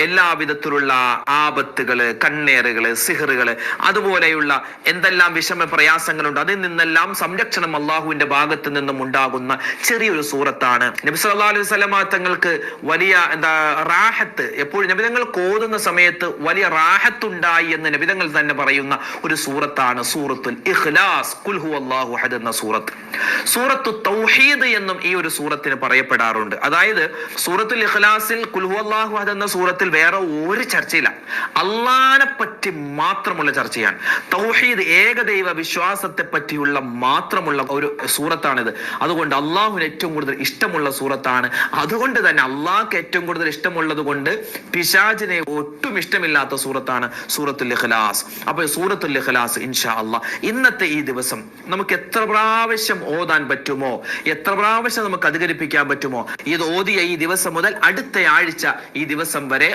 എല്ലാവിധത്തിലുള്ള ആപത്തുകള്, കണ്ണേറുകള്, സിഹറുകള്, അതുപോലെയുള്ള എന്തെല്ലാം വിഷമ പ്രയാസങ്ങളുണ്ട് അതിൽ നിന്നെല്ലാം സംരക്ഷണം അള്ളാഹുവിന്റെ ഭാഗത്ത് നിന്നും ഉണ്ടാകുന്ന ചെറിയൊരു സൂറത്താണ്. നബി സല്ലല്ലാഹു അലൈഹി വസല്ലമ തങ്ങൾക്ക് വലിയ റാഹത്ത്, എപ്പോഴും നബിതങ്ങൾ ഓതുന്ന സമയത്ത് വലിയ റാഹത്തുണ്ടായി എന്ന് നബിതങ്ങൾ തന്നെ പറയുന്ന ഒരു സൂറത്താണ് സൂറത്തുൽ ഇഖ്ലാസ്, ഖുൽ ഹുവല്ലാഹു അഹദ് എന്ന സൂറത്ത്. സൂറത്തു തൗഹീദ് എന്നും ഈ ഒരു സൂറത്തിന് പറയപ്പെടാറുണ്ട്. അതായത് സൂറത്തുൽ ഇഖ്ലാസിൽ ഖുൽ ഹുവല്ലാഹു അഹദ് എന്ന സൂറത്തിൽ വേറെ ഒരു ചർച്ചയില്ല, അള്ളാനെ പറ്റി മാത്രമുള്ള ചർച്ചയാണ്. തൗഹീദ്, ഏകദൈവ വിശ്വാസത്തെ പറ്റിയുള്ള മാത്രമുള്ള ഒരു സൂറത്താണിത്. അതുകൊണ്ട് അള്ളാഹുവിന് ഏറ്റവും കൂടുതൽ ഇഷ്ടമുള്ള സൂറത്താണ്. അതുകൊണ്ട് തന്നെ അള്ളാഹ്ക്ക് ഏറ്റവും കൂടുതൽ ഇഷ്ടമുള്ളത് കൊണ്ട് പിശാചിനെ ഒട്ടും ഇഷ്ടമില്ലാത്ത സൂറത്താണ് സൂറത്തുൽ ഇഖ്ലാസ്. അപ്പോൾ സൂറത്തുൽ ഇഖ്ലാസ് ഇൻഷാ അല്ലാഹ് ഇന്നത്തെ ഈ ദിവസം നമുക്ക് എത്ര പ്രാവശ്യം ഓതാൻ പറ്റുമോ, എത്ര പ്രാവശ്യം നമുക്ക് അധികരിപ്പിക്കാൻ പറ്റുമോ, ഇത് ഓതിയ ഈ ദിവസം മുതൽ അടുത്ത ആഴ്ച ഈ ദിവസം വരെ